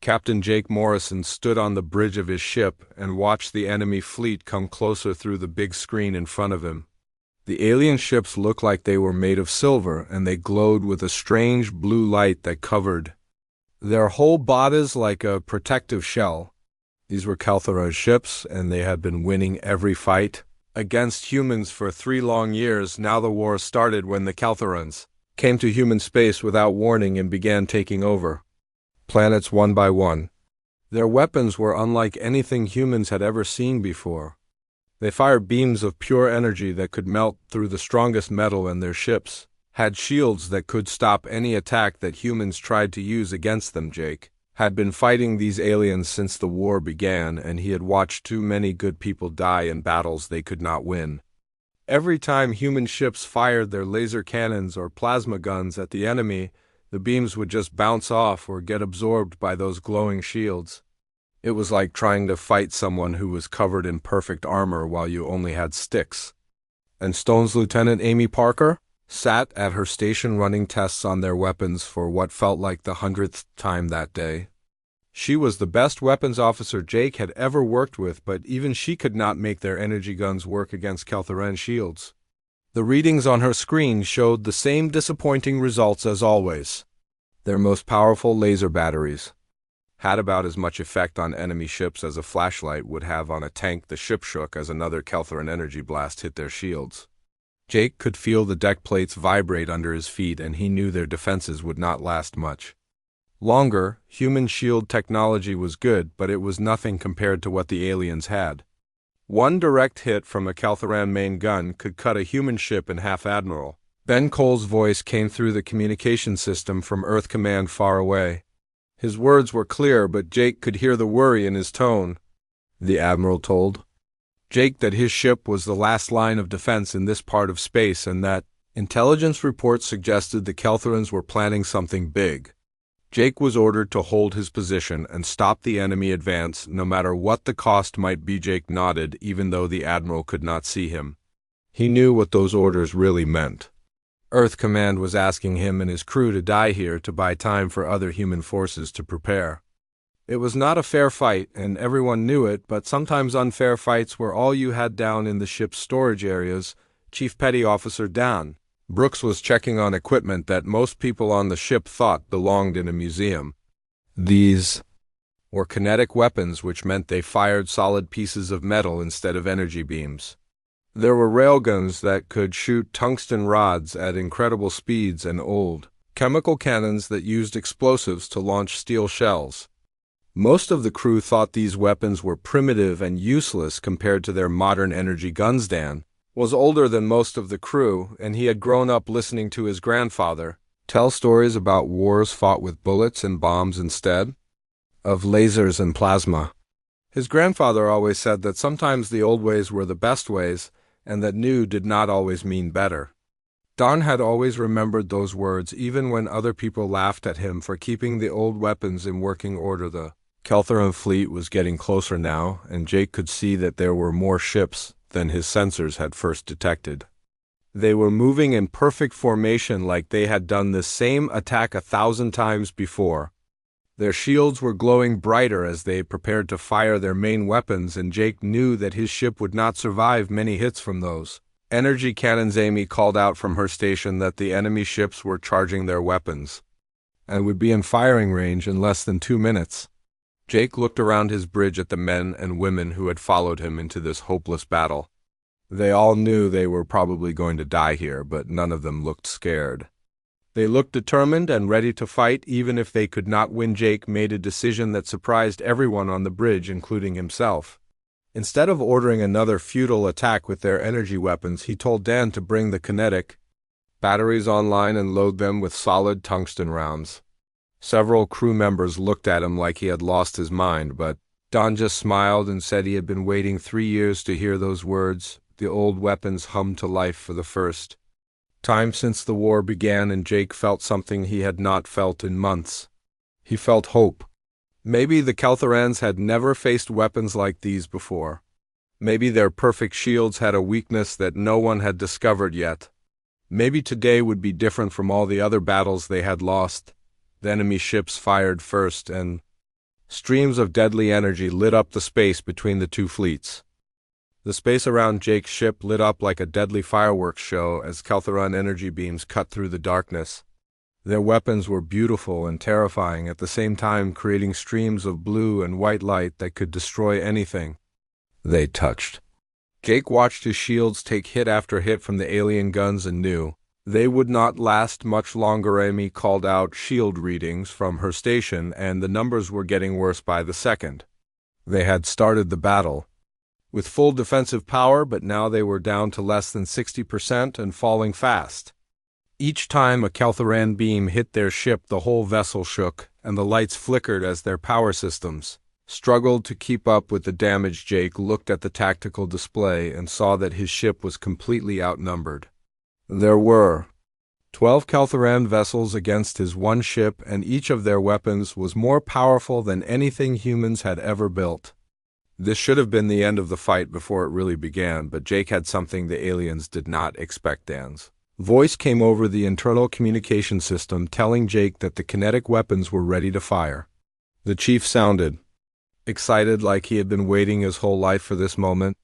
Captain Jake Morrison stood on the bridge of his ship and watched the enemy fleet come closer through the big screen in front of him. The alien ships looked like they were made of silver, and they glowed with a strange blue light that covered their whole bodies like a protective shell. These were Calthara's ships, and they had been winning every fight against humans for 3 long years. Now the war started when the Caltharans came to human space without warning and began taking over planets one by one. Their weapons were unlike anything humans had ever seen before. They fired beams of pure energy that could melt through the strongest metal, and their ships had shields that could stop any attack that humans tried to use against them. Jake had been fighting these aliens since the war began, and he had watched too many good people die in battles they could not win. Every time human ships fired their laser cannons or plasma guns at the enemy, the beams would just bounce off or get absorbed by those glowing shields. It was like trying to fight someone who was covered in perfect armor while you only had sticks. And Stone's Lieutenant Amy Parker sat at her station running tests on their weapons for what felt like the 100th time that day. She was the best weapons officer Jake had ever worked with, but even she could not make their energy guns work against Caltharan shields. The readings on her screen showed the same disappointing results as always. Their most powerful laser batteries had about as much effect on enemy ships as a flashlight would have on a tank. The ship shook as another Caltharan energy blast hit their shields. Jake could feel the deck plates vibrate under his feet, and he knew their defenses would not last much longer. Human shield technology was good, but it was nothing compared to what the aliens had. One direct hit from a Caltharan main gun could cut a human ship in half. Admiral Ben Cole's voice came through the communication system from Earth Command far away. His words were clear, but Jake could hear the worry in his tone. The Admiral told Jake that his ship was the last line of defense in this part of space, and that intelligence reports suggested the Caltharans were planning something big. Jake was ordered to hold his position and stop the enemy advance, no matter what the cost might be. Jake nodded, even though the Admiral could not see him. He knew what those orders really meant. Earth Command was asking him and his crew to die here to buy time for other human forces to prepare. It was not a fair fight, and everyone knew it, but sometimes unfair fights were all you had down in the ship's storage areas. Chief Petty Officer Dan Brooks was checking on equipment that most people on the ship thought belonged in a museum. These were kinetic weapons, which meant they fired solid pieces of metal instead of energy beams. There were railguns that could shoot tungsten rods at incredible speeds, and old chemical cannons that used explosives to launch steel shells. Most of the crew thought these weapons were primitive and useless compared to their modern energy guns. Dan was older than most of the crew, and he had grown up listening to his grandfather tell stories about wars fought with bullets and bombs instead of lasers and plasma. His grandfather always said that sometimes the old ways were the best ways, and that new did not always mean better. Don had always remembered those words, even when other people laughed at him for keeping the old weapons in working order. The Caltharan fleet was getting closer now, and Jake could see that there were more ships than his sensors had first detected. They were moving in perfect formation, like they had done the same attack 1,000 times before. Their shields were glowing brighter as they prepared to fire their main weapons, and Jake knew that his ship would not survive many hits from those energy cannons. Amy called out from her station that the enemy ships were charging their weapons and would be in firing range in less than 2 minutes. Jake looked around his bridge at the men and women who had followed him into this hopeless battle. They all knew they were probably going to die here, but none of them looked scared. They looked determined and ready to fight, even if they could not win. Jake made a decision that surprised everyone on the bridge, including himself. Instead of ordering another futile attack with their energy weapons, he told Dan to bring the kinetic batteries online and load them with solid tungsten rounds. Several crew members looked at him like he had lost his mind, but Don just smiled and said he had been waiting 3 years to hear those words. The old weapons hummed to life for the first time since the war began, and Jake felt something he had not felt in months. He felt hope. Maybe the Caltharans had never faced weapons like these before. Maybe their perfect shields had a weakness that no one had discovered yet. Maybe today would be different from all the other battles they had lost. The enemy ships fired first, and Streams of deadly energy lit up the space between the two fleets. The space around Jake's ship lit up like a deadly fireworks show as Keltheron energy beams cut through the darkness. Their weapons were beautiful and terrifying at the same time, creating streams of blue and white light that could destroy anything they touched. Jake watched his shields take hit after hit from the alien guns and knew they would not last much longer. Amy called out shield readings from her station, and the numbers were getting worse by the second. They had started the battle with full defensive power, but now they were down to less than 60% and falling fast. Each time a Keltheran beam hit their ship, the whole vessel shook, and the lights flickered as their power systems struggled to keep up with the damage. Jake looked at the tactical display and saw that his ship was completely outnumbered. There were 12 Keltheran vessels against his one ship, and each of their weapons was more powerful than anything humans had ever built. This should have been the end of the fight before it really began, but Jake had something the aliens did not expect. Dan's voice came over the internal communication system, telling Jake that the kinetic weapons were ready to fire. The chief sounded excited, like he had been waiting his whole life for this moment.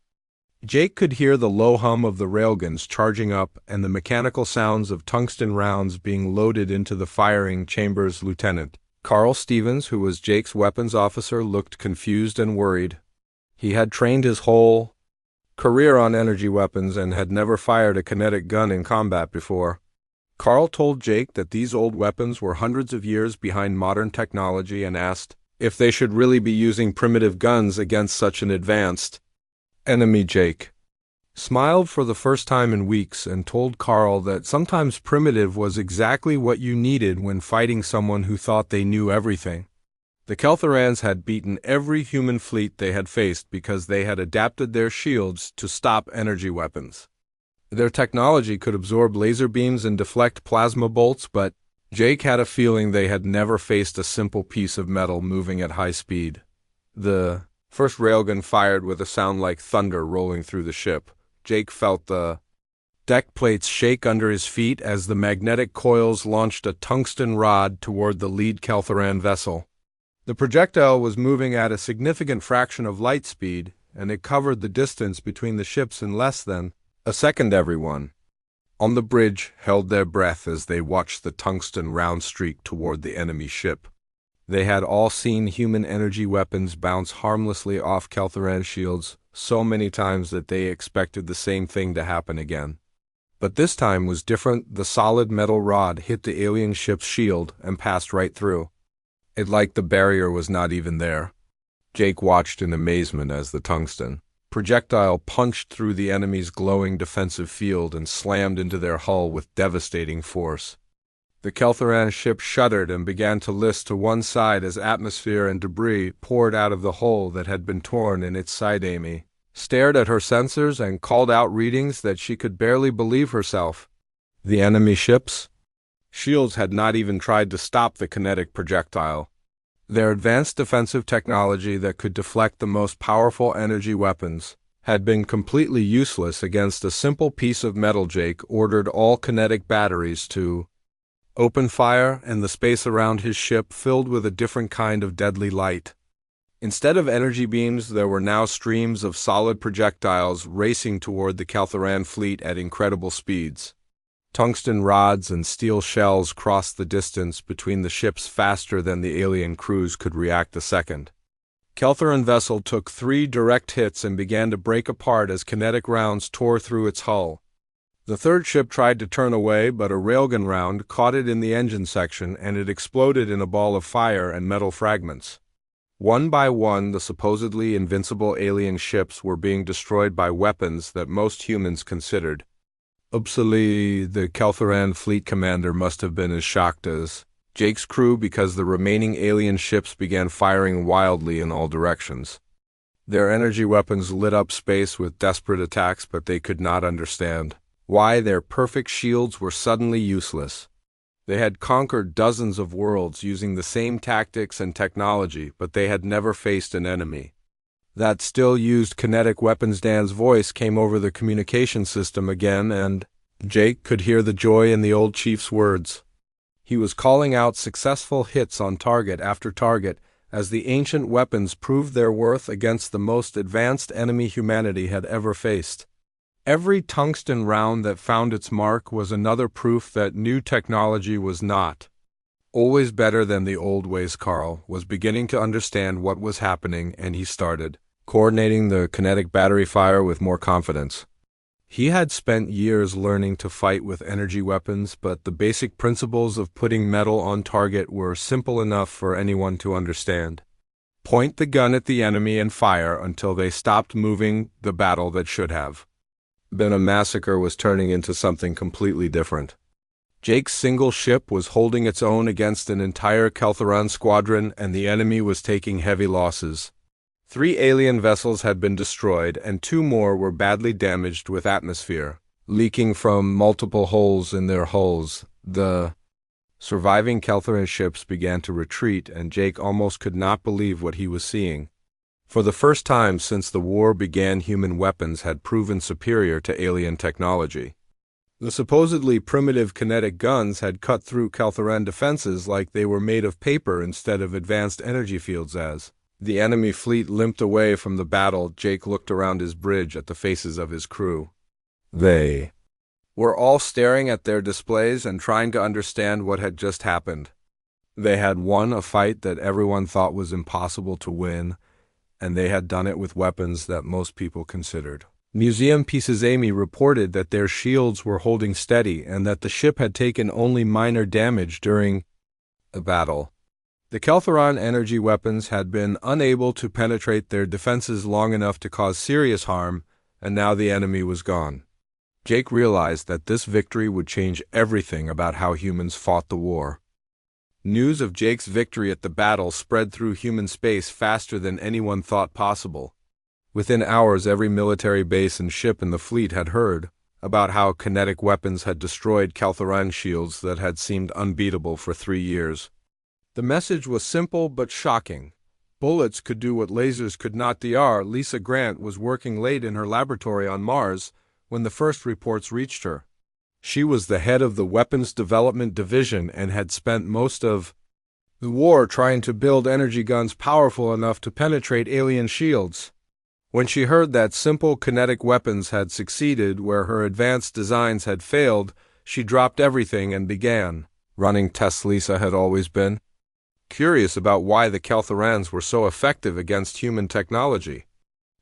Jake could hear the low hum of the railguns charging up and the mechanical sounds of tungsten rounds being loaded into the firing chambers. Lieutenant Carl Stevens, who was Jake's weapons officer, looked confused and worried. He had trained his whole career on energy weapons and had never fired a kinetic gun in combat before. Carl told Jake that these old weapons were hundreds of years behind modern technology and asked if they should really be using primitive guns against such an advanced enemy. Jake smiled for the first time in weeks and told Carl that sometimes primitive was exactly what you needed when fighting someone who thought they knew everything. The Keltherans had beaten every human fleet they had faced because they had adapted their shields to stop energy weapons. Their technology could absorb laser beams and deflect plasma bolts, but Jake had a feeling they had never faced a simple piece of metal moving at high speed. The first railgun fired with a sound like thunder rolling through the ship. Jake felt the deck plates shake under his feet as the magnetic coils launched a tungsten rod toward the lead Keltheran vessel. The projectile was moving at a significant fraction of light speed, and it covered the distance between the ships in less than a second. Everyone on the bridge held their breath as they watched the tungsten round streak toward the enemy ship. They had all seen human energy weapons bounce harmlessly off Keltheran shields so many times that they expected the same thing to happen again. But this time was different. The solid metal rod hit the alien ship's shield and passed right through it, like the barrier was not even there. Jake watched in amazement as the tungsten projectile punched through the enemy's glowing defensive field and slammed into their hull with devastating force. The Keltheran ship shuddered and began to list to one side as atmosphere and debris poured out of the hole that had been torn in its side. Amy stared at her sensors and called out readings that she could barely believe herself. The enemy ship's shields had not even tried to stop the kinetic projectile. Their advanced defensive technology that could deflect the most powerful energy weapons had been completely useless against a simple piece of metal. Jake ordered all kinetic batteries to open fire, and the space around his ship filled with a different kind of deadly light. Instead of energy beams, there were now streams of solid projectiles racing toward the Keltheran fleet at incredible speeds. Tungsten rods and steel shells crossed the distance between the ships faster than the alien crews could react a second. Keltheran vessel took 3 direct hits and began to break apart as kinetic rounds tore through its hull. The third ship tried to turn away, but a railgun round caught it in the engine section and it exploded in a ball of fire and metal fragments. One by one, the supposedly invincible alien ships were being destroyed by weapons that most humans considered obsolete. The Keltheran fleet commander must have been as shocked as Jake's crew because the remaining alien ships began firing wildly in all directions. Their energy weapons lit up space with desperate attacks, but they could not understand why their perfect shields were suddenly useless. They had conquered dozens of worlds using the same tactics and technology, but they had never faced an enemy that still used kinetic weapons. Dan's voice came over the communication system again, and Jake could hear the joy in the old chief's words. He was calling out successful hits on target after target as the ancient weapons proved their worth against the most advanced enemy humanity had ever faced. Every tungsten round that found its mark was another proof that new technology was not always better than the old ways. Carl was beginning to understand what was happening, and he started coordinating the kinetic battery fire with more confidence. He had spent years learning to fight with energy weapons, but the basic principles of putting metal on target were simple enough for anyone to understand. Point the gun at the enemy and fire until they stopped moving. The battle that should have been a massacre was turning into something completely different. Jake's single ship was holding its own against an entire Keltheron squadron, and the enemy was taking heavy losses. 3 alien vessels had been destroyed, and 2 more were badly damaged with atmosphere leaking from multiple holes in their hulls. The surviving Keltheran ships began to retreat, and Jake almost could not believe what he was seeing. For the first time since the war began, human weapons had proven superior to alien technology. The supposedly primitive kinetic guns had cut through Keltheran defenses like they were made of paper instead of advanced energy fields. As the enemy fleet limped away from the battle, Jake looked around his bridge at the faces of his crew. They were all staring at their displays and trying to understand what had just happened. They had won a fight that everyone thought was impossible to win, and they had done it with weapons that most people considered museum pieces. Amy reported that their shields were holding steady and that the ship had taken only minor damage during the battle. The Keltheron energy weapons had been unable to penetrate their defenses long enough to cause serious harm, and now the enemy was gone. Jake realized that this victory would change everything about how humans fought the war. News of Jake's victory at the battle spread through human space faster than anyone thought possible. Within hours, every military base and ship in the fleet had heard about how kinetic weapons had destroyed Keltheran shields that had seemed unbeatable for 3 years. The message was simple but shocking. Bullets could do what lasers could not. Dr. Lisa Grant was working late in her laboratory on Mars when the first reports reached her. She was the head of the Weapons Development Division and had spent most of the war trying to build energy guns powerful enough to penetrate alien shields. When she heard that simple kinetic weapons had succeeded where her advanced designs had failed, she dropped everything and began running tests. Lisa had always been curious about why the Keltherans were so effective against human technology.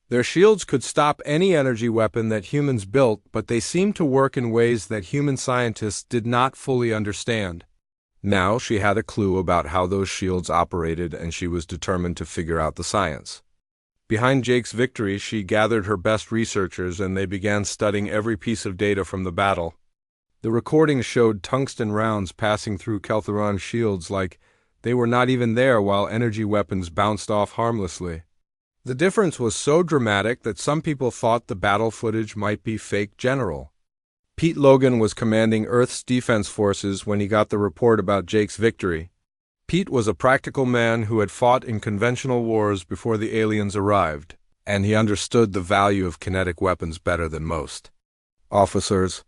Their shields could stop any energy weapon that humans built, but they seemed to work in ways that human scientists did not fully understand. Now she had a clue about how those shields operated, and she was determined to figure out the science behind Jake's victory. She gathered her best researchers, and they began studying every piece of data from the battle. The recordings showed tungsten rounds passing through Keltheron shields like they were not even there, while energy weapons bounced off harmlessly. The difference was so dramatic that some people thought the battle footage might be fake. General Pete Logan was commanding Earth's defense forces when he got the report about Jake's victory. Pete was a practical man who had fought in conventional wars before the aliens arrived, and he understood the value of kinetic weapons better than most officers.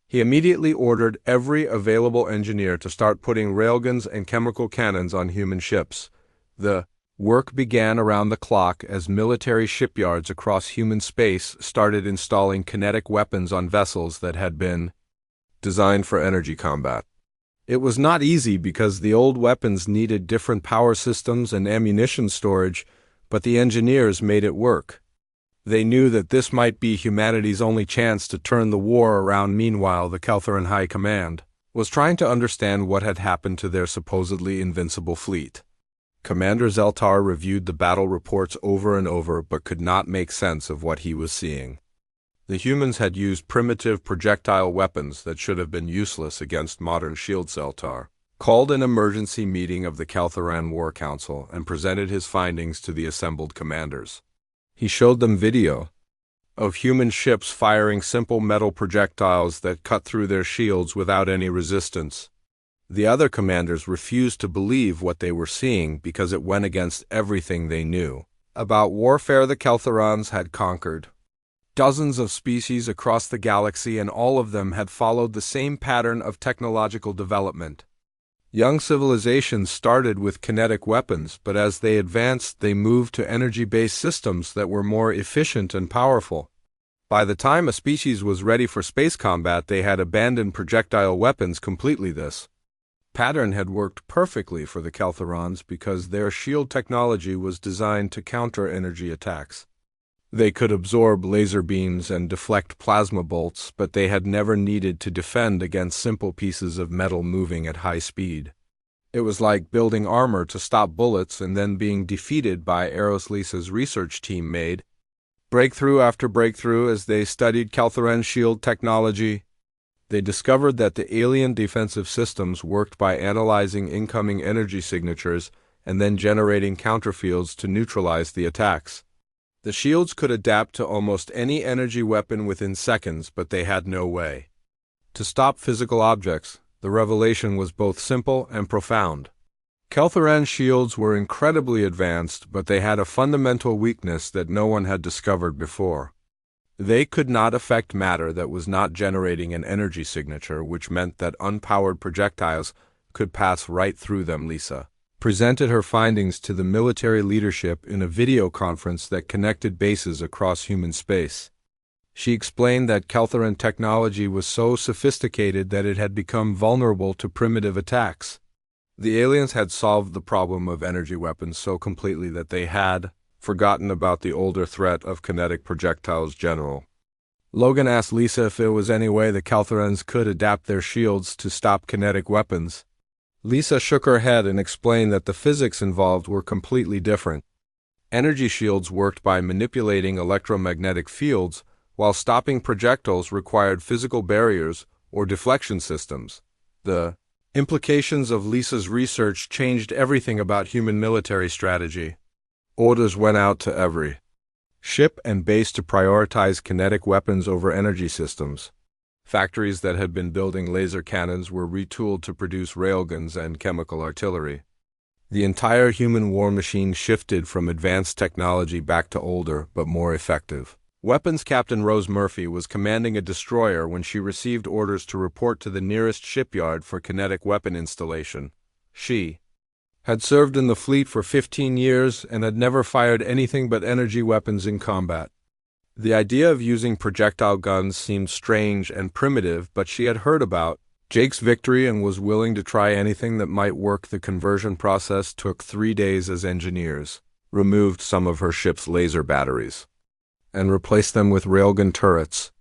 He immediately ordered every available engineer to start putting railguns and chemical cannons on human ships. The work began around the clock as military shipyards across human space started installing kinetic weapons on vessels that had been designed for energy combat. It was not easy because the old weapons needed different power systems and ammunition storage, but the engineers made it work. They knew that this might be humanity's only chance to turn the war around. Meanwhile, the Keltheran High Command was trying to understand what had happened to their supposedly invincible fleet. Commander Zeltar reviewed the battle reports over and over but could not make sense of what he was seeing. The humans had used primitive projectile weapons that should have been useless against modern shields. Zeltar called an emergency meeting of the Keltheran War Council and presented his findings to the assembled commanders. He showed them video of human ships firing simple metal projectiles that cut through their shields without any resistance. The other commanders refused to believe what they were seeing because it went against everything they knew about warfare. The Keltherans had conquered dozens of species across the galaxy, and all of them had followed the same pattern of technological development. Young civilizations started with kinetic weapons, but as they advanced, they moved to energy-based systems that were more efficient and powerful. By the time a species was ready for space combat, they had abandoned projectile weapons completely. This pattern had worked perfectly for the Keltherons because their shield technology was designed to counter energy attacks. They could absorb laser beams and deflect plasma bolts, but they had never needed to defend against simple pieces of metal moving at high speed. It was like building armor to stop bullets and then being defeated by Lisa's research team made breakthrough after breakthrough as they studied Keltheran shield technology. They discovered that the alien defensive systems worked by analyzing incoming energy signatures and then generating counterfields to neutralize the attacks. The shields could adapt to almost any energy weapon within seconds, but they had no way to stop physical objects. The revelation was both simple and profound. Keltheran shields were incredibly advanced, but they had a fundamental weakness that no one had discovered before. They could not affect matter that was not generating an energy signature, which meant that unpowered projectiles could pass right through them. Lisa presented her findings to the military leadership in a video conference that connected bases across human space. She explained that Keltheran technology was so sophisticated that it had become vulnerable to primitive attacks. The aliens had solved the problem of energy weapons so completely that they had forgotten about the older threat of kinetic projectiles general. Logan asked Lisa if there was any way the Keltherans could adapt their shields to stop kinetic weapons. Lisa shook her head and explained that the physics involved were completely different. Energy shields worked by manipulating electromagnetic fields, while stopping projectiles required physical barriers or deflection systems. The implications of Lisa's research changed everything about human military strategy. Orders went out to every ship and base to prioritize kinetic weapons over energy systems. Factories that had been building laser cannons were retooled to produce railguns and chemical artillery. The entire human war machine shifted from advanced technology back to older but more effective weapons. Captain Rose Murphy was commanding a destroyer when she received orders to report to the nearest shipyard for kinetic weapon installation. She had served in the fleet for 15 years and had never fired anything but energy weapons in combat. The idea of using projectile guns seemed strange and primitive, but she had heard about Jake's victory and was willing to try anything that might work. The conversion process took 3 days as engineers removed some of her ship's laser batteries and replaced them with railgun turrets.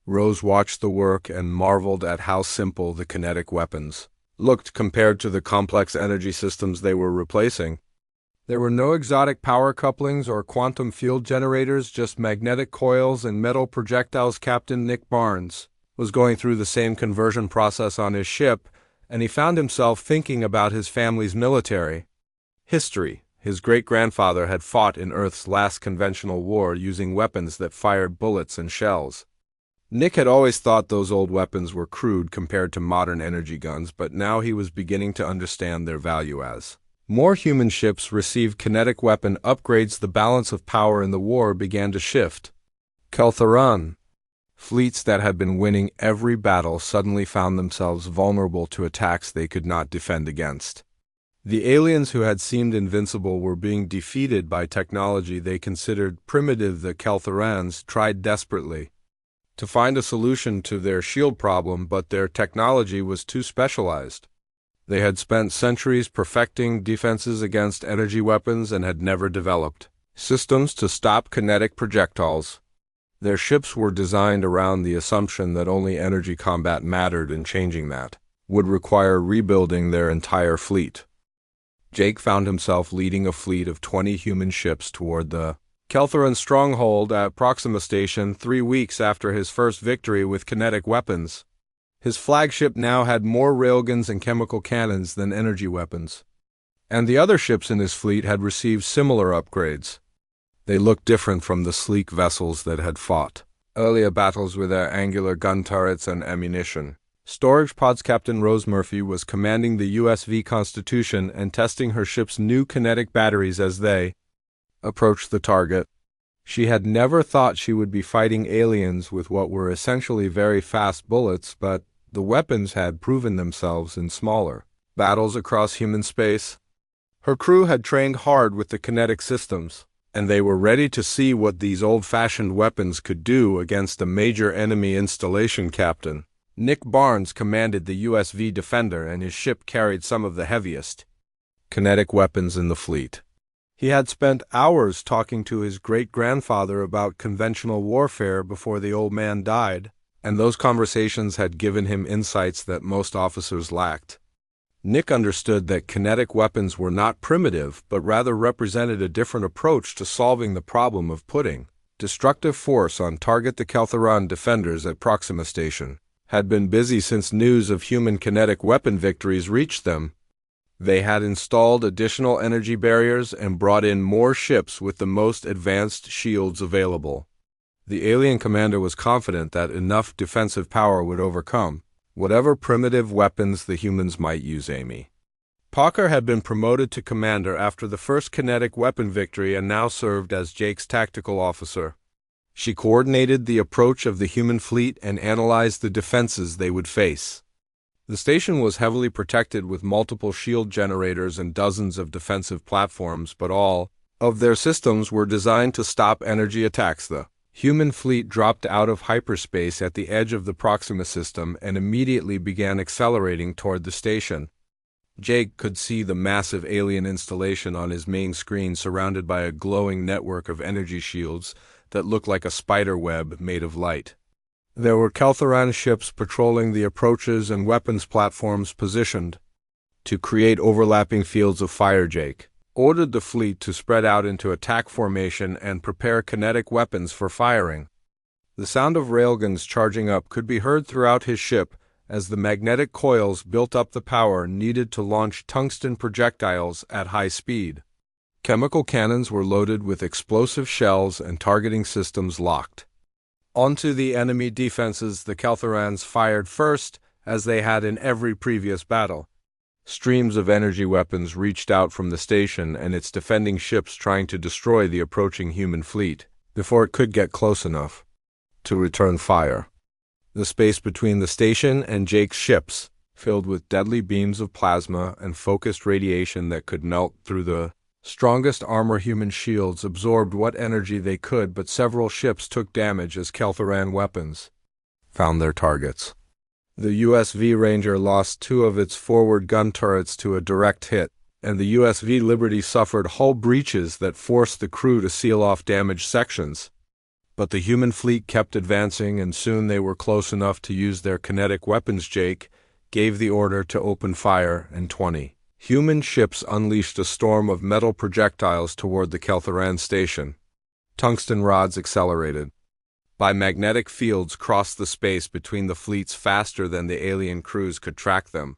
Rose watched the work and marveled at how simple the kinetic weapons looked compared to the complex energy systems they were replacing. There were no exotic power couplings or quantum field generators, just magnetic coils and metal projectiles. Captain Nick Barnes was going through the same conversion process on his ship, and he found himself thinking about his family's military history. His great-grandfather had fought in Earth's last conventional war using weapons that fired bullets and shells. Nick had always thought those old weapons were crude compared to modern energy guns, but now he was beginning to understand their value as more human ships received kinetic weapon upgrades. The balance of power in the war began to shift. Keltheran fleets that had been winning every battle suddenly found themselves vulnerable to attacks they could not defend against. The aliens who had seemed invincible were being defeated by technology they considered primitive. The Keltherans tried desperately to find a solution to their shield problem, but their technology was too specialized. They had spent centuries perfecting defenses against energy weapons and had never developed systems to stop kinetic projectiles. Their ships were designed around the assumption that only energy combat mattered, and changing that would require rebuilding their entire fleet. Jake found himself leading a fleet of 20 human ships toward the Keltheran stronghold at Proxima Station 3 weeks after his first victory with kinetic weapons. His flagship now had more railguns and chemical cannons than energy weapons, and the other ships in his fleet had received similar upgrades. They looked different from the sleek vessels that had fought earlier battles with their angular gun turrets and ammunition. Storage pods. Captain Rose Murphy was commanding the USV Constitution and testing her ship's new kinetic batteries as they approached the target. She had never thought she would be fighting aliens with what were essentially very fast bullets, but the weapons had proven themselves in smaller battles across human space. Her crew had trained hard with the kinetic systems, and they were ready to see what these old-fashioned weapons could do against a major enemy installation captain. Nick Barnes commanded the USV Defender, and his ship carried some of the heaviest kinetic weapons in the fleet. He had spent hours talking to his great-grandfather about conventional warfare before the old man died, and those conversations had given him insights that most officers lacked. Nick understood that kinetic weapons were not primitive, but rather represented a different approach to solving the problem of putting destructive force on target. The Keltheron defenders at Proxima Station had been busy since news of human kinetic weapon victories reached them. They had installed additional energy barriers and brought in more ships with the most advanced shields available. The alien commander was confident that enough defensive power would overcome whatever primitive weapons the humans might use. Amy Parker had been promoted to commander after the first kinetic weapon victory and now served as Jake's tactical officer. She coordinated the approach of the human fleet and analyzed the defenses they would face. The station was heavily protected with multiple shield generators and dozens of defensive platforms, but all of their systems were designed to stop energy attacks. The human fleet dropped out of hyperspace at the edge of the Proxima system and immediately began accelerating toward the station. Jake could see the massive alien installation on his main screen, surrounded by a glowing network of energy shields that looked like a spider web made of light. There were Keltheron ships patrolling the approaches and weapons platforms positioned to create overlapping fields of fire. Jake ordered the fleet to spread out into attack formation and prepare kinetic weapons for firing. The sound of railguns charging up could be heard throughout his ship as the magnetic coils built up the power needed to launch tungsten projectiles at high speed. Chemical cannons were loaded with explosive shells and targeting systems locked onto the enemy defenses. The Keltherans fired first, as they had in every previous battle. Streams of energy weapons reached out from the station and its defending ships, trying to destroy the approaching human fleet before it could get close enough to return fire. The space between the station and Jake's ships, filled with deadly beams of plasma and focused radiation that could melt through the strongest armor. Human shields absorbed what energy they could, but several ships took damage as Keltheran weapons found their targets. The USV Ranger lost 2 of its forward gun turrets to a direct hit, and the USV Liberty suffered hull breaches that forced the crew to seal off damaged sections. But the human fleet kept advancing, and soon they were close enough to use their kinetic weapons. Jake gave the order to open fire, and 20 human ships unleashed a storm of metal projectiles toward the Keltheran station. Tungsten rods accelerated by magnetic fields crossed the space between the fleets faster than the alien crews could track them.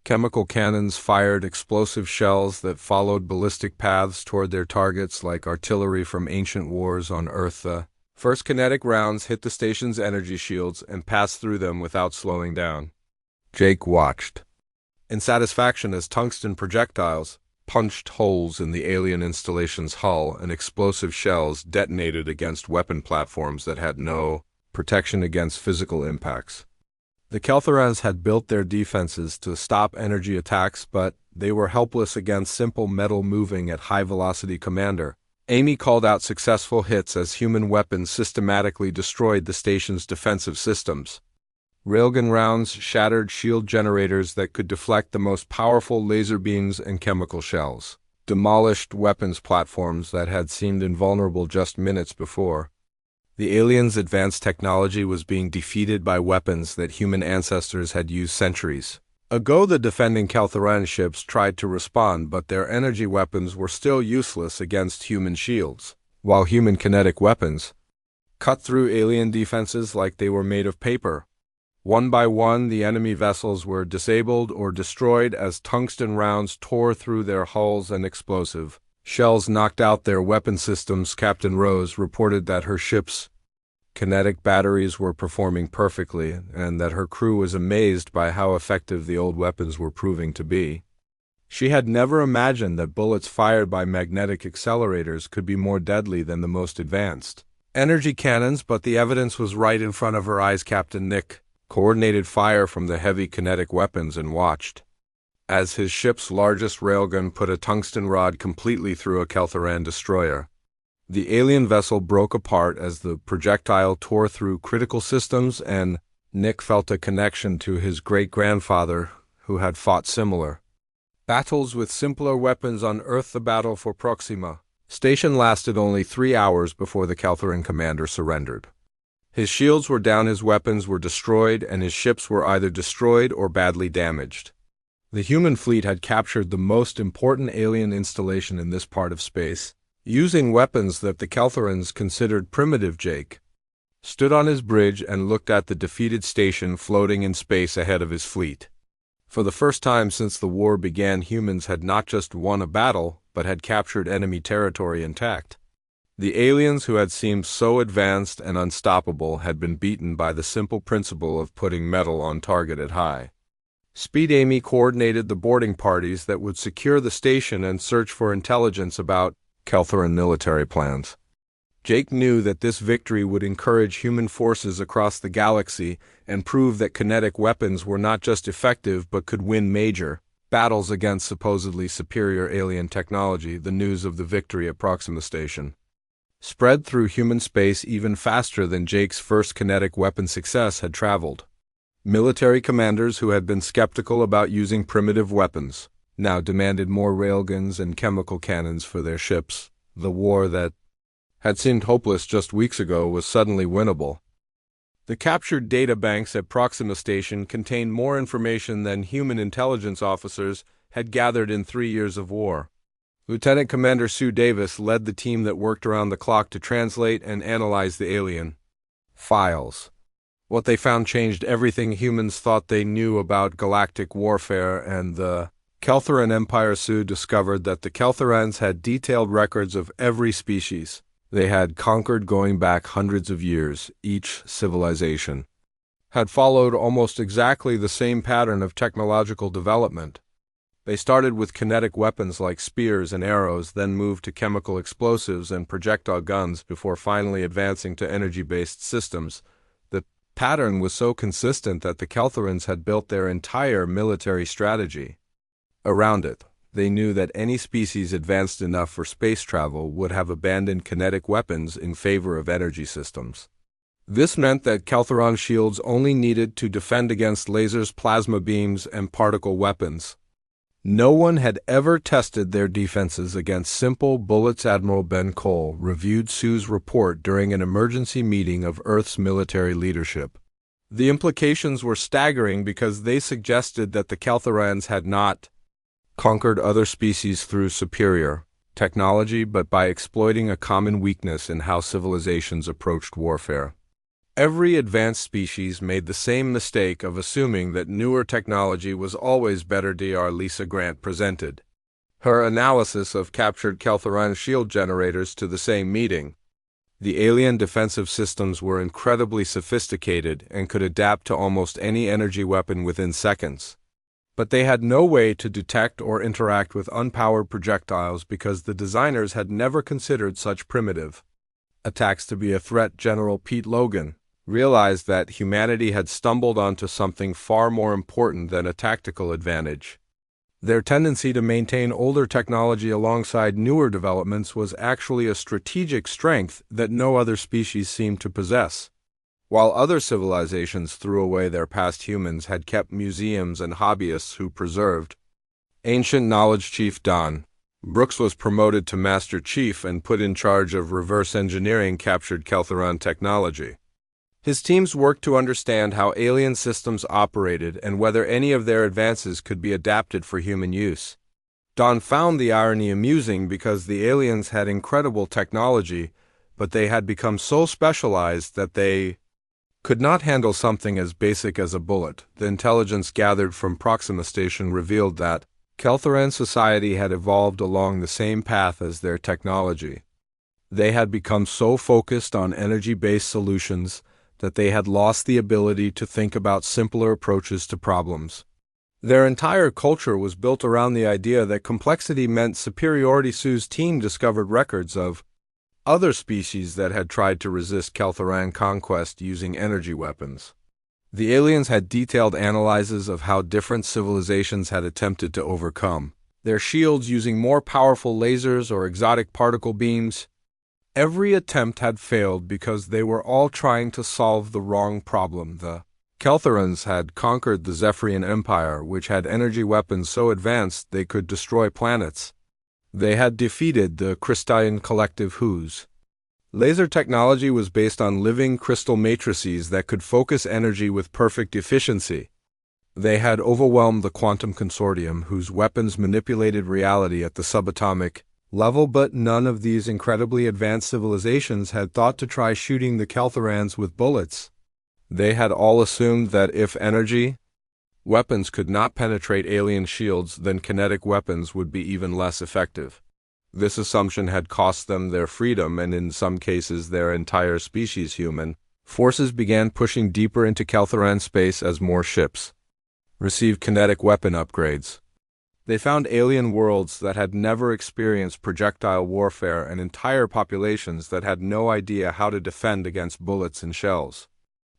Chemical cannons fired explosive shells that followed ballistic paths toward their targets like artillery from ancient wars on Earth. The first kinetic rounds hit the station's energy shields and passed through them without slowing down. Jake watched in satisfaction as tungsten projectiles punched holes in the alien installation's hull and explosive shells detonated against weapon platforms that had no protection against physical impacts. The Keltherans had built their defenses to stop energy attacks, but they were helpless against simple metal moving at high velocity. Commander Amy called out successful hits as human weapons systematically destroyed the station's defensive systems. Railgun rounds shattered shield generators that could deflect the most powerful laser beams and chemical shells, demolished weapons platforms that had seemed invulnerable just minutes before. The aliens' advanced technology was being defeated by weapons that human ancestors had used centuries ago. The defending Keltheran ships tried to respond, but their energy weapons were still useless against human shields, while human kinetic weapons cut through alien defenses like they were made of paper. One by one, the enemy vessels were disabled or destroyed as tungsten rounds tore through their hulls and explosive shells knocked out their weapon systems. Captain Rose reported that her ship's kinetic batteries were performing perfectly and that her crew was amazed by how effective the old weapons were proving to be. She had never imagined that bullets fired by magnetic accelerators could be more deadly than the most advanced energy cannons, but the evidence was right in front of her eyes. Captain Nick coordinated fire from the heavy kinetic weapons and watched as his ship's largest railgun put a tungsten rod completely through a Kelthoran destroyer. The alien vessel broke apart as the projectile tore through critical systems, and Nick felt a connection to his great-grandfather, who had fought similar battles with simpler weapons on Earth. The battle for Proxima Station lasted only 3 hours before the Kelthoran commander surrendered. His shields were down, his weapons were destroyed, and his ships were either destroyed or badly damaged. The human fleet had captured the most important alien installation in this part of space, using weapons that the Kelthorans considered primitive. Jake stood on his bridge and looked at the defeated station floating in space ahead of his fleet. For the first time since the war began, humans had not just won a battle, but had captured enemy territory intact. The aliens who had seemed so advanced and unstoppable had been beaten by the simple principle of putting metal on target at high speed. Amy coordinated the boarding parties that would secure the station and search for intelligence about Kelthoran military plans. Jake knew that this victory would encourage human forces across the galaxy and prove that kinetic weapons were not just effective but could win major battles against supposedly superior alien technology. The news of the victory at Proxima Station spread through human space even faster than Jake's first kinetic weapon success had traveled. Military commanders who had been skeptical about using primitive weapons now demanded more railguns and chemical cannons for their ships. The war that had seemed hopeless just weeks ago was suddenly winnable. The captured data banks at Proxima Station contained more information than human intelligence officers had gathered in 3 years of war. Lieutenant Commander Sue Davis led the team that worked around the clock to translate and analyze the alien files. What they found changed everything humans thought they knew about galactic warfare and the Kelthoran Empire. Sue discovered that the Kelthorans had detailed records of every species they had conquered going back hundreds of years. Each civilization had followed almost exactly the same pattern of technological development. They started with kinetic weapons like spears and arrows, then moved to chemical explosives and projectile guns before finally advancing to energy-based systems. The pattern was so consistent that the Kelthorans had built their entire military strategy around it. They knew that any species advanced enough for space travel would have abandoned kinetic weapons in favor of energy systems. This meant that Kelthoran shields only needed to defend against lasers, plasma beams, and particle weapons. No one had ever tested their defenses against simple bullets. Admiral Ben Cole reviewed Sue's report during an emergency meeting of Earth's military leadership. The implications were staggering because they suggested that the Kelthorans had not conquered other species through superior technology, but by exploiting a common weakness in how civilizations approached warfare. Every advanced species made the same mistake of assuming that newer technology was always better. Dr. Lisa Grant presented her analysis of captured Kelthoran shield generators to the same meeting. The alien defensive systems were incredibly sophisticated and could adapt to almost any energy weapon within seconds. But they had no way to detect or interact with unpowered projectiles because the designers had never considered such primitive attacks to be a threat. General Pete Logan realized that humanity had stumbled onto something far more important than a tactical advantage. Their tendency to maintain older technology alongside newer developments was actually a strategic strength that no other species seemed to possess. While other civilizations threw away their past, humans had kept museums and hobbyists who preserved ancient knowledge. Chief Don Brooks was promoted to Master Chief and put in charge of reverse engineering captured Kelthoran technology. His teams worked to understand how alien systems operated and whether any of their advances could be adapted for human use. Don found the irony amusing because the aliens had incredible technology, but they had become so specialized that they could not handle something as basic as a bullet. The intelligence gathered from Proxima Station revealed that Kelthoran society had evolved along the same path as their technology. They had become so focused on energy-based solutions that they had lost the ability to think about simpler approaches to problems. Their entire culture was built around the idea that complexity meant superiority. Sue's team discovered records of other species that had tried to resist Kelthoran conquest using energy weapons. The aliens had detailed analyses of how different civilizations had attempted to overcome their shields using more powerful lasers or exotic particle beams. Every attempt had failed because they were all trying to solve the wrong problem. The Keltherans had conquered the Zephyrian Empire, which had energy weapons so advanced they could destroy planets. They had defeated the Crystalline Collective, whose laser technology was based on living crystal matrices that could focus energy with perfect efficiency. They had overwhelmed the Quantum Consortium, whose weapons manipulated reality at the subatomic level, but none of these incredibly advanced civilizations had thought to try shooting the Keltherans with bullets. They had all assumed that if energy weapons could not penetrate alien shields, then kinetic weapons would be even less effective. This assumption had cost them their freedom and in some cases their entire species. Human forces began pushing deeper into Keltheran space as more ships received kinetic weapon upgrades. They found alien worlds that had never experienced projectile warfare and entire populations that had no idea how to defend against bullets and shells.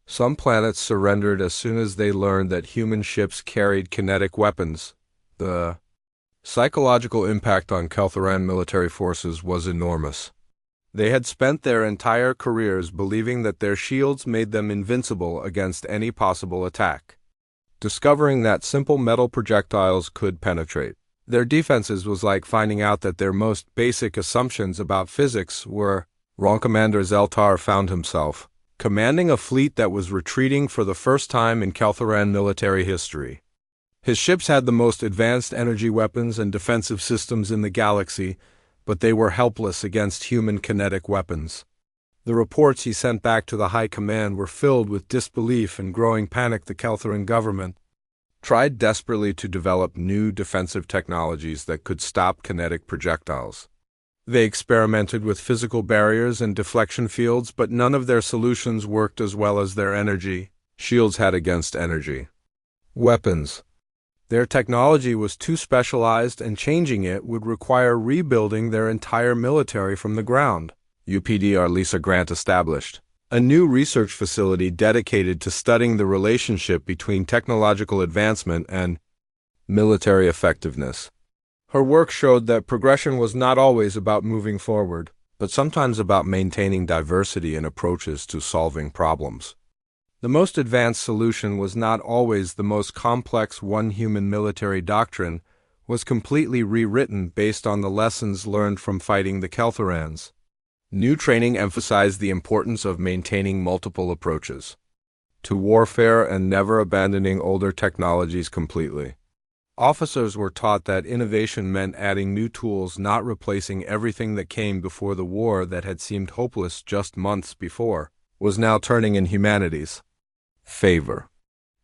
Some planets surrendered as soon as they learned that human ships carried kinetic weapons. The psychological impact on Keltheran military forces was enormous. They had spent their entire careers believing that their shields made them invincible against any possible attack. Discovering that simple metal projectiles could penetrate their defenses was like finding out that their most basic assumptions about physics were wrong. Commander Zeltar found himself commanding a fleet that was retreating for the first time in Keltheran military history. His ships had the most advanced energy weapons and defensive systems in the galaxy, but they were helpless against human kinetic weapons. The reports he sent back to the High Command were filled with disbelief and growing panic. The Keltheran government tried desperately to develop new defensive technologies that could stop kinetic projectiles. They experimented with physical barriers and deflection fields, but none of their solutions worked as well as their energy shields had against energy weapons. Their technology was too specialized, and changing it would require rebuilding their entire military from the ground. UPDR Lisa Grant established a new research facility dedicated to studying the relationship between technological advancement and military effectiveness. Her work showed that progression was not always about moving forward, but sometimes about maintaining diversity in approaches to solving problems. The most advanced solution was not always the most complex. One human military doctrine was completely rewritten based on the lessons learned from fighting the Keltherans. New training emphasized the importance of maintaining multiple approaches to warfare and never abandoning older technologies completely. Officers were taught that innovation meant adding new tools, not replacing everything. That came before the war that had seemed hopeless just months before was now turning in humanity's favor.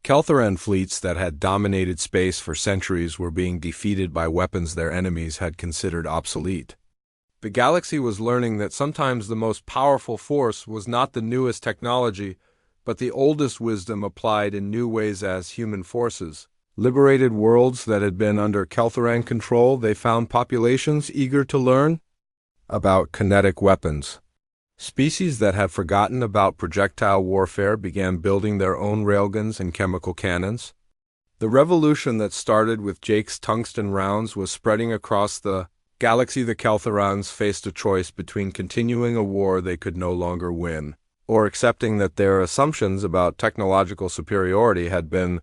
Keltheran fleets that had dominated space for centuries were being defeated by weapons their enemies had considered obsolete. The galaxy was learning that sometimes the most powerful force was not the newest technology, but the oldest wisdom applied in new ways. As human forces liberated worlds that had been under Keltheran control, they found populations eager to learn about kinetic weapons. Species that had forgotten about projectile warfare began building their own railguns and chemical cannons. The revolution that started with Jake's tungsten rounds was spreading across the galaxy. The Keltherans faced a choice between continuing a war they could no longer win, or accepting that their assumptions about technological superiority had been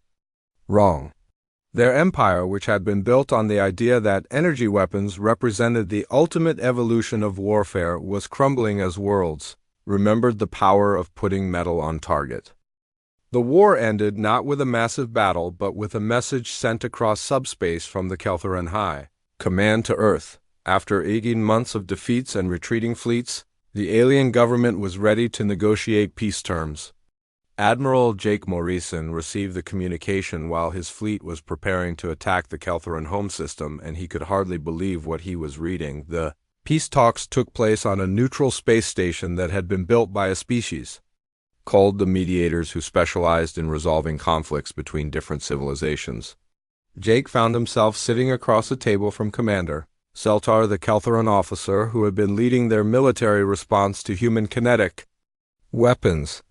wrong. Their empire, which had been built on the idea that energy weapons represented the ultimate evolution of warfare, was crumbling as worlds remembered the power of putting metal on target. The war ended not with a massive battle, but with a message sent across subspace from the Keltheran High Command to Earth. After 18 months of defeats and retreating fleets, the alien government was ready to negotiate peace terms. Admiral Jake Morrison received the communication while his fleet was preparing to attack the Keltheran home system, and he could hardly believe what he was reading. The peace talks took place on a neutral space station that had been built by a species called the Mediators, who specialized in resolving conflicts between different civilizations. Jake found himself sitting across a table from Commander Zeltar, the Keltheran officer who had been leading their military response to human kinetic weapons.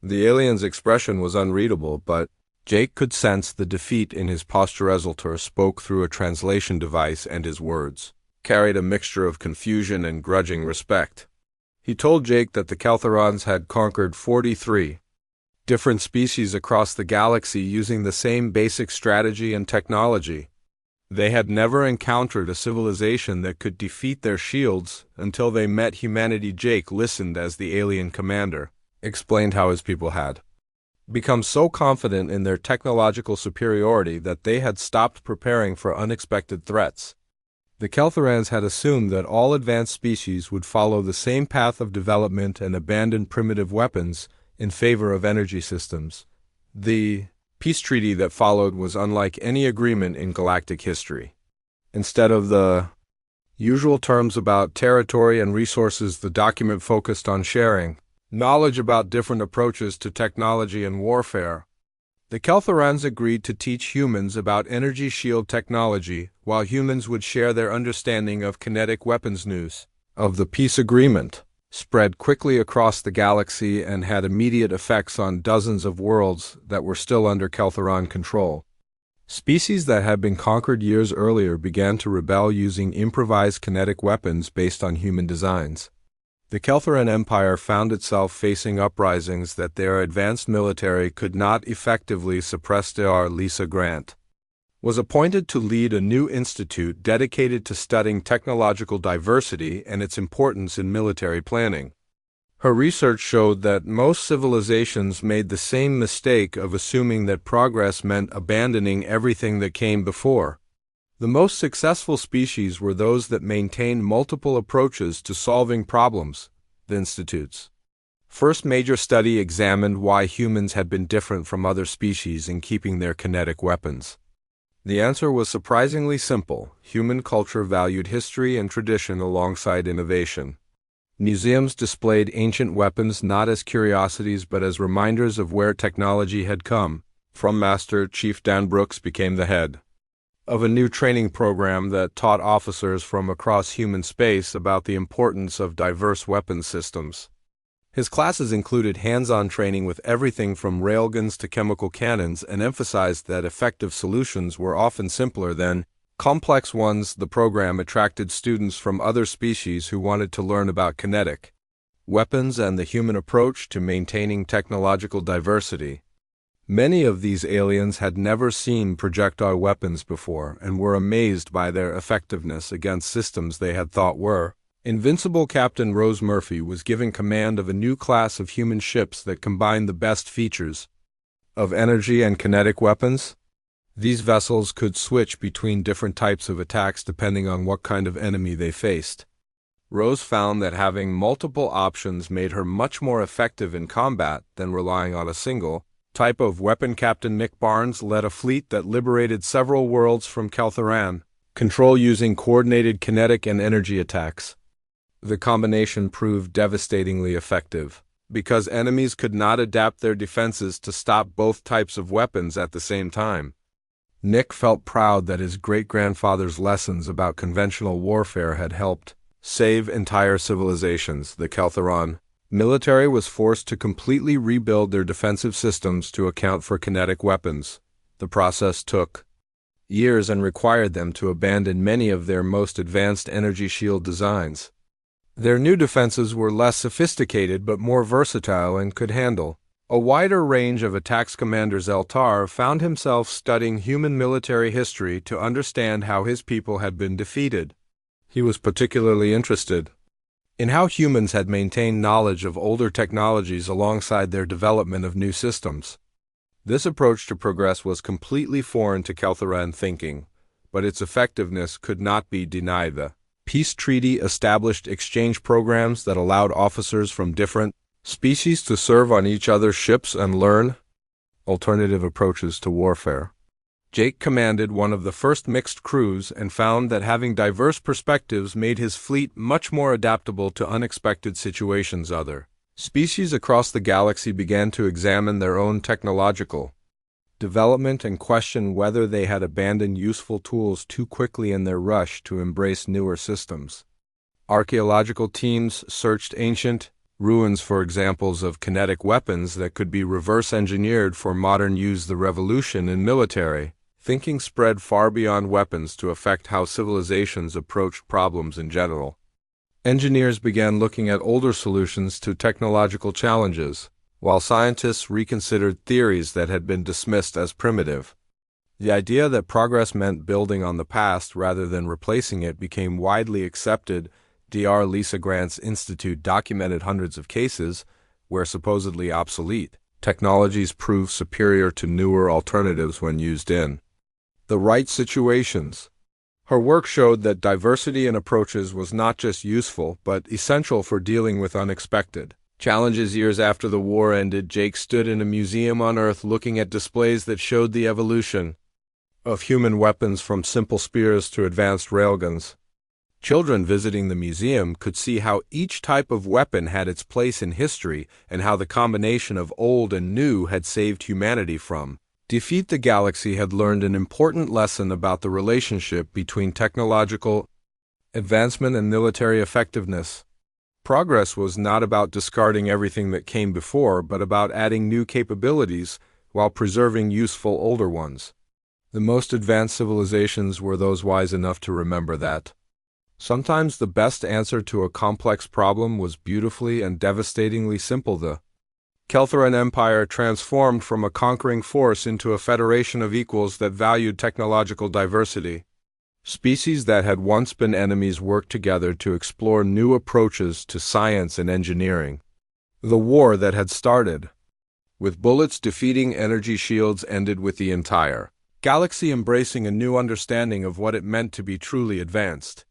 The alien's expression was unreadable, but Jake could sense the defeat in his posture as Alter spoke through a translation device, and his words carried a mixture of confusion and grudging respect. He told Jake that the Caltherons had conquered 43 different species across the galaxy using the same basic strategy and technology. They had never encountered a civilization that could defeat their shields until they met humanity. Jake listened as the alien commander explained how his people had become so confident in their technological superiority that they had stopped preparing for unexpected threats. The Caltherans had assumed that all advanced species would follow the same path of development and abandon primitive weapons in favor of energy systems. The peace treaty that followed was unlike any agreement in galactic history. Instead of the usual terms about territory and resources, the document focused on sharing knowledge about different approaches to technology and warfare. The Caltherans agreed to teach humans about energy shield technology, while humans would share their understanding of kinetic weapons. News of the peace agreement spread quickly across the galaxy and had immediate effects on dozens of worlds that were still under Caltheron control. Species that had been conquered years earlier began to rebel using improvised kinetic weapons based on human designs. The Caltheran Empire found itself facing uprisings that their advanced military could not effectively suppress. Dr. Lisa Grant was appointed to lead a new institute dedicated to studying technological diversity and its importance in military planning. Her research showed that most civilizations made the same mistake of assuming that progress meant abandoning everything that came before. The most successful species were those that maintained multiple approaches to solving problems. The Institute's first major study examined why humans had been different from other species in keeping their kinetic weapons. The answer was surprisingly simple. Human culture valued history and tradition alongside innovation. Museums displayed ancient weapons not as curiosities but as reminders of where technology had come from. Master Chief Dan Brooks became the head of a new training program that taught officers from across human space about the importance of diverse weapons systems. His classes included hands-on training with everything from railguns to chemical cannons and emphasized that effective solutions were often simpler than complex ones. The program attracted students from other species who wanted to learn about kinetic weapons and the human approach to maintaining technological diversity. Many of these aliens had never seen projectile weapons before and were amazed by their effectiveness against systems they had thought were invincible. Captain Rose Murphy was given command of a new class of human ships that combined the best features of energy and kinetic weapons. These vessels could switch between different types of attacks depending on what kind of enemy they faced. Rose found that having multiple options made her much more effective in combat than relying on a single type of weapon. Captain Nick Barnes led a fleet that liberated several worlds from Caltheran control using coordinated kinetic and energy attacks. The combination proved devastatingly effective because enemies could not adapt their defenses to stop both types of weapons at the same time. Nick felt proud that his great-grandfather's lessons about conventional warfare had helped save entire civilizations. The Caltheron military was forced to completely rebuild their defensive systems to account for kinetic weapons. The process took years and required them to abandon many of their most advanced energy shield designs. Their new defenses were less sophisticated but more versatile and could handle a wider range of attacks. Commander Zeltar found himself studying human military history to understand how his people had been defeated. He was particularly interested in how humans had maintained knowledge of older technologies alongside their development of new systems. This approach to progress was completely foreign to Caltheran thinking, but its effectiveness could not be denied. The peace treaty established exchange programs that allowed officers from different species to serve on each other's ships and learn alternative approaches to warfare. Jake commanded one of the first mixed crews and found that having diverse perspectives made his fleet much more adaptable to unexpected situations. Other species across the galaxy began to examine their own technological development and question whether they had abandoned useful tools too quickly in their rush to embrace newer systems. Archaeological teams searched ancient ruins for examples of kinetic weapons that could be reverse engineered for modern use. The revolution in military thinking spread far beyond weapons to affect how civilizations approached problems in general. Engineers began looking at older solutions to technological challenges, while scientists reconsidered theories that had been dismissed as primitive. The idea that progress meant building on the past rather than replacing it became widely accepted. Dr. Lisa Grant's institute documented hundreds of cases where supposedly obsolete technologies proved superior to newer alternatives when used in the right situations. Her work showed that diversity in approaches was not just useful, but essential for dealing with unexpected challenges. Years after the war ended, Jake stood in a museum on Earth looking at displays that showed the evolution of human weapons from simple spears to advanced railguns. Children visiting the museum could see how each type of weapon had its place in history and how the combination of old and new had saved humanity from defeat. The galaxy had learned an important lesson about the relationship between technological advancement and military effectiveness. Progress was not about discarding everything that came before, but about adding new capabilities while preserving useful older ones. The most advanced civilizations were those wise enough to remember that sometimes the best answer to a complex problem was beautifully and devastatingly simple. The Keltheran Empire transformed from a conquering force into a federation of equals that valued technological diversity. Species that had once been enemies worked together to explore new approaches to science and engineering. The war that had started with bullets defeating energy shields ended with the entire galaxy embracing a new understanding of what it meant to be truly advanced.